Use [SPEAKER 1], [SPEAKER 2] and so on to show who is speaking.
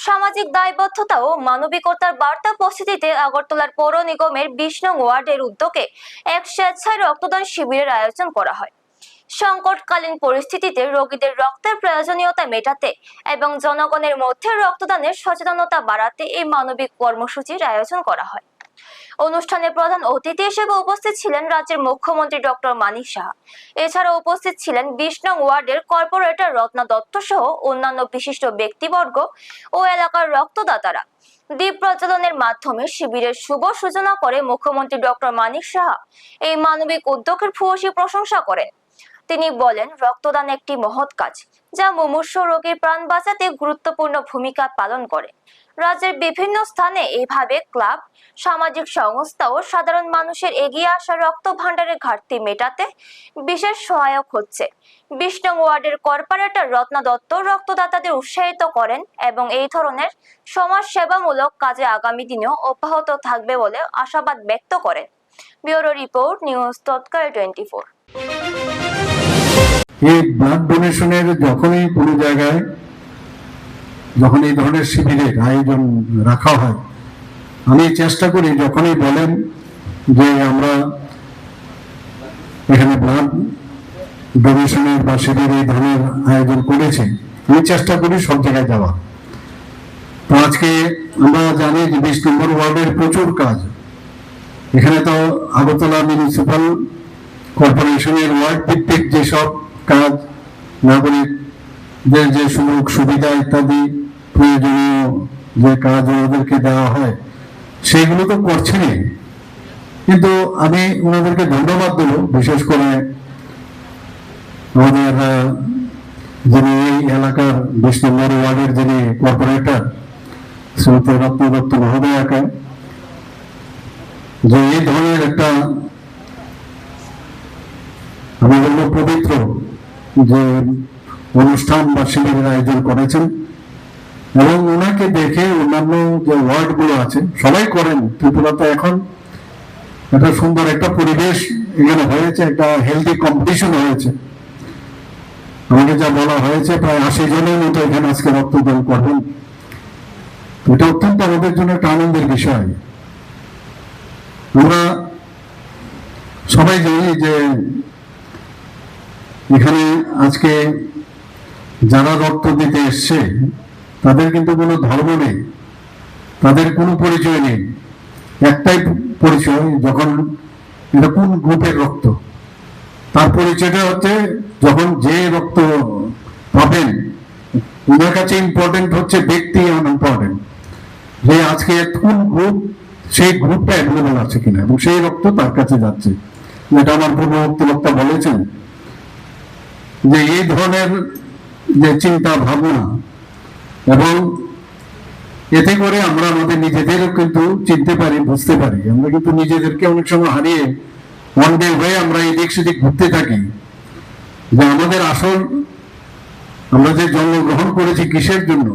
[SPEAKER 1] সামাজিক দায়বদ্ধতা ও মানবিকতার বার্তা উপস্থিতিতে আগরতলার পৌর নিগমের 20 নং ওয়ার্ডের উদ্যোগে এক স্বেচ্ছায় রক্তদান শিবিরের আয়োজন করা হয়। সংকটকালীন পরিস্থিতিতে রোগীদের রক্তের প্রয়োজনীয়তা মেটাতে এবং জনগণের মধ্যে রক্তদানের সচেতনতা বাড়াতে এই মানবিক কর্মসূচির আয়োজন করা হয়। অনুষ্ঠানে প্রধান অতিথি হিসেবে উপস্থিত ছিলেন রাজ্যের মুখ্যমন্ত্রী ডক্টর মানিক সাহা। এছাড়া উপস্থিত ছিলেন 20 নং ওয়ার্ডের কর্পোরেটর রত্না দত্ত সহ অন্যান্য বিশিষ্ট ব্যক্তিবর্গ ও এলাকার রক্তদাতারা। দ্বীপ প্রজ্বলনের মাধ্যমে শিবিরের শুভ সূচনা করে মুখ্যমন্ত্রী ডক্টর মানিক সাহা এই মানবিক উদ্যোগের ভূয়সী প্রশংসা করেন। তিনি বলেন, রক্তদান একটি মহৎ কাজ যা মুমূর্ষু রোগীর প্রাণ বাঁচাতে গুরুত্বপূর্ণ ভূমিকা পালন করে। রাজ্যের বিভিন্ন স্থানে এইভাবে ক্লাব, সামাজিক সংস্থা ও সাধারণ মানুষের এগিয়ে আসা রক্ত ভাণ্ডারের ঘাটতি মেটাতে বিশেষ সহায়ক হচ্ছে। 20 নং ওয়ার্ডের কর্পোরেটর রত্না দত্ত রক্তদাতাদের উৎসাহিত করেন এবং এই ধরনের সমাজ সেবামূলক কাজে আগামী দিনেও অব্যাহত থাকবে বলে আশাবাদ ব্যক্ত করেন। ব্যুরো রিপোর্ট, নিউজ তৎকাল 24।
[SPEAKER 2] এই ব্লাড ডোনেশনের যখনই কোনো জায়গায় যখন এই ধরনের শিবিরের আয়োজন রাখা হয়, আমি চেষ্টা করি যখনই বলেন যে আমরা এখানে ব্লাড ডোনেশনের বা শিবির এই ধরনের আয়োজন করেছি, আমি চেষ্টা করি সব জায়গায় যাওয়া। তো আজকে আমরা জানি যে 20 নম্বর ওয়ার্ডের প্রচুর কাজ। এখানে তো আগরতলা মিউনিসিপাল কর্পোরেশনের ওয়ার্ড ভিত্তিক যেসব কাজ, নাগরিকদের যে সুযোগ সুবিধা ইত্যাদি প্রয়োজনীয় যে কাজ ওনাদেরকে দেওয়া হয় সেগুলো তো করছেনই, কিন্তু আমি ওনাদেরকে ধন্যবাদ দেব। বিশেষ করে আমাদের যিনি এই এলাকার 20 নম্বর ওয়ার্ডের যিনি কর্পোরেটর শ্রীমতী রত্না দত্ত মহোদয়াকে, যে এই ধরনের একটা আমি বলবো পবিত্র যে অনুষ্ঠান বা শিবিরের আয়োজন করেছেন। এবং ওনাকে দেখে অন্যান্য যে ওয়ার্ড গুলো আছে সবাই করেন। ত্রিপুরাতে এখন একটা সুন্দর একটা পরিবেশ এখানে হয়েছে, একটা হেলদি কম্পিটিশন হয়েছে। আমাকে যা বলা হয়েছে প্রায় 80 জনের মতো এখানে আজকে রক্তদান করবেন। এটা অত্যন্ত আমাদের জন্য একটা আনন্দের বিষয়। আমরা সবাই জানি যে এখানে আজকে যারা রক্ত দিতে এসছে তাদের কিন্তু কোনো ধর্ম নেই, তাদের কোনো পরিচয় নেই। একটাই পরিচয়, যখন এটা কোন গ্রুপের রক্ত, তার পরিচয়টা হচ্ছে যখন যে রক্ত পাবেন ওনার কাছে ইম্পর্টেন্ট হচ্ছে ব্যক্তি ইম্পর্টেন্ট, যে আজকে কোন গ্রুপ, সেই গ্রুপটা অ্যাভেলেবল আছে কিনা এবং সেই রক্ত তার কাছে যাচ্ছে। যেটা আমার পূর্ববর্তী বক্তা বলেছেন যে এই ধরনের যে চিন্তা ভাবনা, এবং এতে করে আমরা আমাদের নিজেদেরও কিন্তু চিনতে পারি, বুঝতে পারি। আমরা কিন্তু নিজেদেরকে অনেক সময় হারিয়ে ওয়ান ডে হয়ে আমরা এদিক সেদিক ঘুরতে থাকি, যে আমাদের আসল আমরা যে জন্মগ্রহণ করেছি কিসের জন্য,